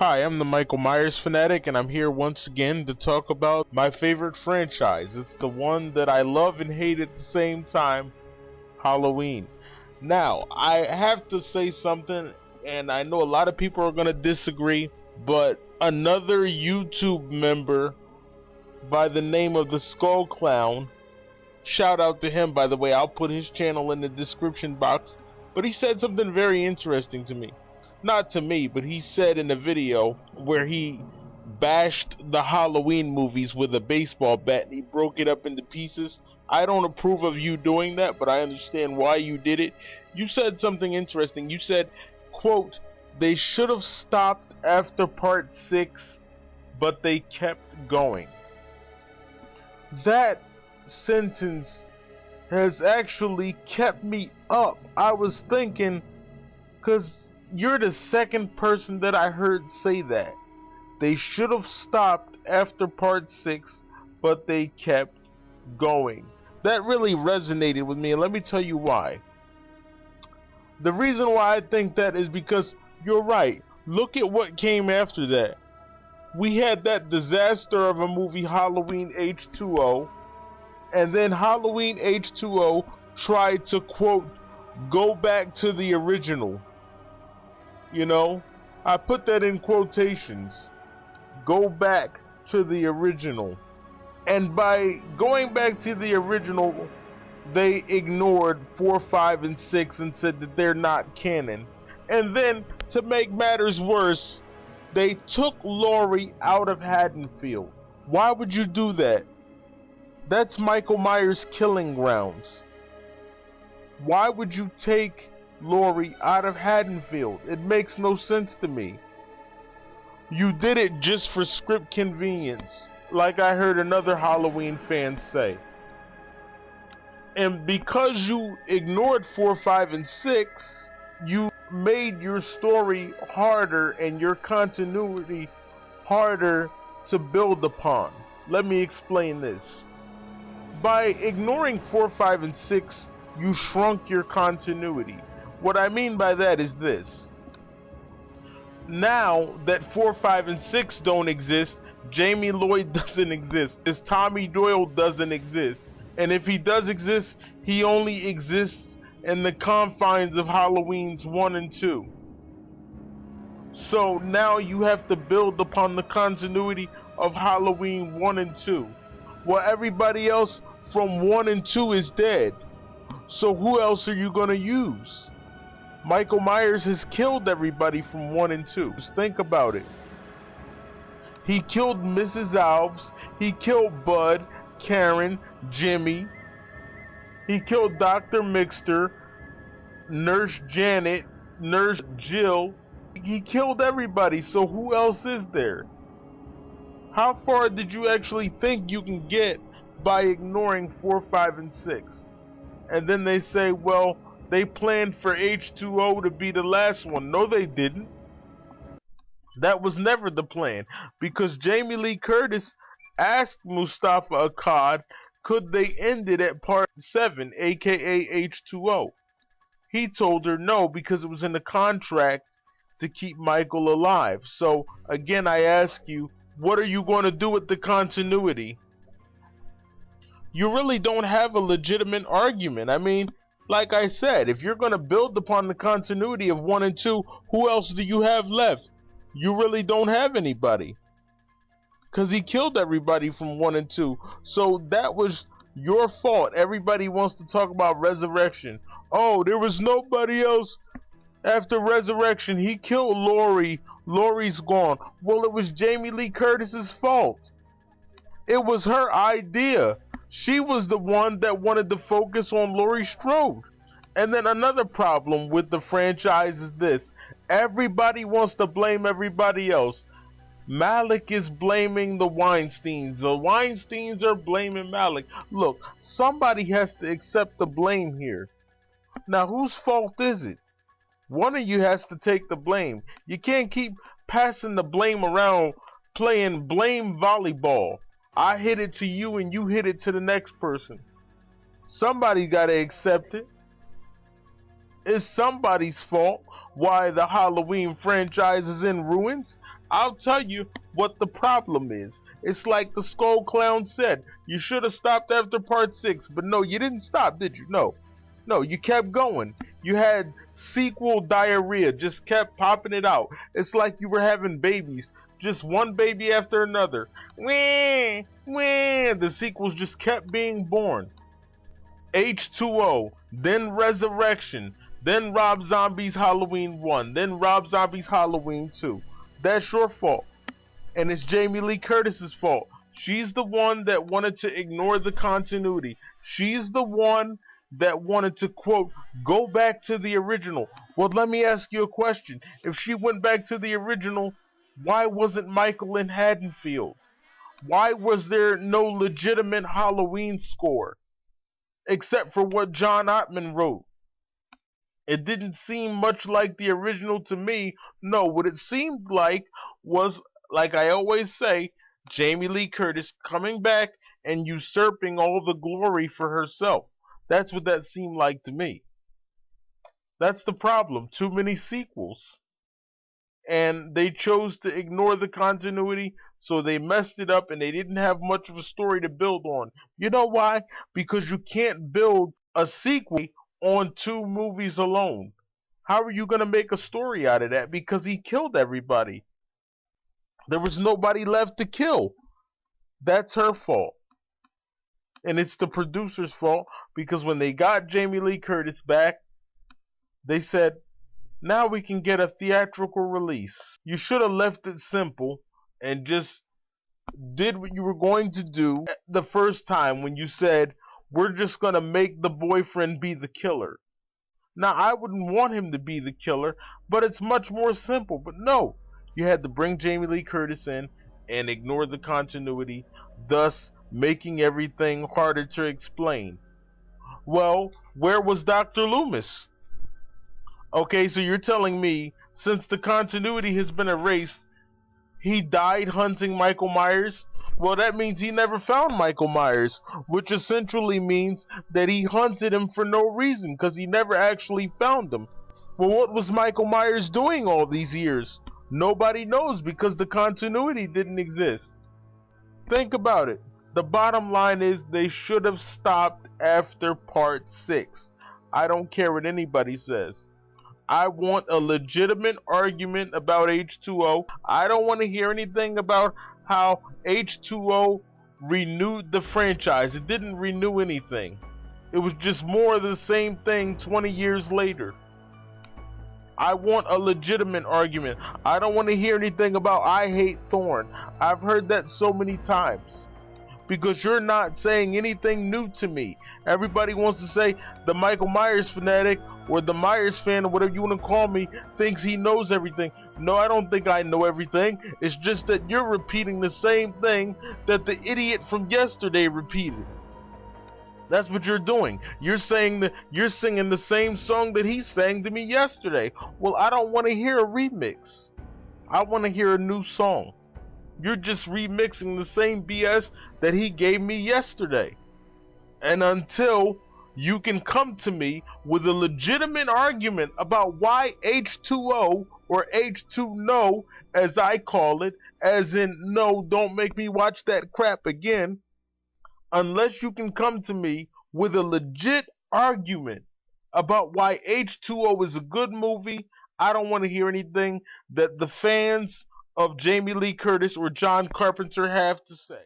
Hi, I'm the Michael Myers fanatic, and I'm here once again to talk about my favorite franchise. It's the one that I love and hate at the same time, Halloween. Now, I have to say something, and I know a lot of people are going to disagree, but another YouTube member by the name of the Skull Clown, shout out to him, by the way, I'll put his channel in the description box, but he said something very interesting to me. Not to me, but he said in a video where he bashed the Halloween movies with a baseball bat and he broke it up into pieces. I don't approve of you doing that, but I understand why you did it. You said something interesting. You said, quote, they should have stopped after part 6, but they kept going. That sentence has actually kept me up. I was thinking, because you're the second person that I heard say that. They should have stopped after part 6, but they kept going. That really resonated with me, and let me tell you why. The reason why I think that is because you're right. Look at what came after that. We had that disaster of a movie, Halloween H2O, and then Halloween H2O tried to, quote, go back to the original. You know, I put that in quotations. Go back to the original. And by going back to the original, they ignored 4, 5, and 6 and said that they're not canon. And then, to make matters worse, they took Laurie out of Haddonfield. Why would you do that? That's Michael Myers' killing grounds. Why would you take Laurie out of Haddonfield? It makes no sense to me. You did it just for script convenience, like I heard another Halloween fan say. And because you ignored 4, 5, and 6, you made your story harder and your continuity harder to build upon. Let me explain this. By ignoring 4, 5, and 6, you shrunk your continuity. What I mean by that is this. Now that 4, 5, and 6 don't exist, Jamie Lloyd doesn't exist. This Tommy Doyle doesn't exist. And if he does exist, he only exists in the confines of Halloween's 1 and 2. So now you have to build upon the continuity of Halloween 1 and 2. Well, everybody else from 1 and 2 is dead. So who else are you going to use? Michael Myers has killed everybody from 1 and 2. Just think about it. He killed Mrs. Alves. He killed Bud, Karen, Jimmy. He killed Dr. Mixter, Nurse Janet, Nurse Jill. He killed everybody, so who else is there? How far did you actually think you can get by ignoring 4, 5, and 6? And then they say, well, they planned for H2O to be the last one. No, they didn't. That was never the plan. Because Jamie Lee Curtis asked Mustafa Akkad, could they end it at part 7, aka H2O? He told her no, because it was in the contract to keep Michael alive. So, again, I ask you, what are you going to do with the continuity? You really don't have a legitimate argument. I mean, like I said, if you're going to build upon the continuity of 1 and 2, who else do you have left? You really don't have anybody. Because he killed everybody from 1 and 2. So that was your fault. Everybody wants to talk about Resurrection. Oh, there was nobody else after Resurrection. He killed Laurie. Laurie's gone. Well, it was Jamie Lee Curtis's fault. It was her idea. She was the one that wanted to focus on Laurie Strode. And then another problem with the franchise is this. Everybody wants to blame everybody else. Malik is blaming the Weinsteins. The Weinsteins are blaming Malik. Look, somebody has to accept the blame here. Now, whose fault is it? One of you has to take the blame. You can't keep passing the blame around playing blame volleyball. I hit it to you and you hit it to the next person. Somebody got to accept it. It's somebody's fault. why the Halloween franchise is in ruins? I'll tell you what the problem is. It's like the Skull Clown said, you should have stopped after part 6, but no, you didn't stop, did you? No. No, you kept going. You had sequel diarrhea, just kept popping it out. It's like you were having babies, just one baby after another. Wah, wah. The sequels just kept being born. H2O, then Resurrection, then Rob Zombie's Halloween 1, then Rob Zombie's Halloween 2. That's your fault. And it's Jamie Lee Curtis's fault. She's the one that wanted to ignore the continuity. She's the one that wanted to, quote, go back to the original. Well, let me ask you a question. If she went back to the original, why wasn't Michael in Haddonfield? Why was there no legitimate Halloween score? Except for what John Ottman wrote. It didn't seem much like the original to me. No, what it seemed like was, like I always say, Jamie Lee Curtis coming back and usurping all the glory for herself. That's what that seemed like to me. That's the problem. Too many sequels. And they chose to ignore the continuity, so they messed it up and they didn't have much of a story to build on. You know why? Because you can't build a sequel on 2 movies alone. How are you going to make a story out of that? Because he killed everybody. There was nobody left to kill. That's her fault. And it's the producer's fault, because when they got Jamie Lee Curtis back, they said, now we can get a theatrical release. You should have left it simple and just did what you were going to do the first time when you said, we're just going to make the boyfriend be the killer. Now, I wouldn't want him to be the killer, but it's much more simple. But no, you had to bring Jamie Lee Curtis in and ignore the continuity, thus making everything harder to explain. Well, where was Dr. Loomis? Okay, so you're telling me, since the continuity has been erased, he died hunting Michael Myers? Well, that means he never found Michael Myers, which essentially means that he hunted him for no reason, because he never actually found him. Well, what was Michael Myers doing all these years? Nobody knows, because the continuity didn't exist. Think about it. The bottom line is they should have stopped after part 6. I don't care what anybody says. I want a legitimate argument about H2O. I don't want to hear anything about how H2O renewed the franchise. It didn't renew anything. It was just more of the same thing 20 years later. I want a legitimate argument. I don't want to hear anything about I hate Thorn. I've heard that so many times. Because you're not saying anything new to me. Everybody wants to say the Michael Myers fanatic or the Myers fan or whatever you want to call me thinks he knows everything. No, I don't think I know everything. It's just that you're repeating the same thing that the idiot from yesterday repeated. That's what you're doing. You're singing the same song that he sang to me yesterday. Well, I don't want to hear a remix. I want to hear a new song. You're just remixing the same BS that he gave me yesterday. And until you can come to me with a legitimate argument about why H2O or H2No, as I call it, as in no, don't make me watch that crap again, unless you can come to me with a legit argument about why H2O is a good movie, I don't want to hear anything that the fans of Jamie Lee Curtis or John Carpenter have to say.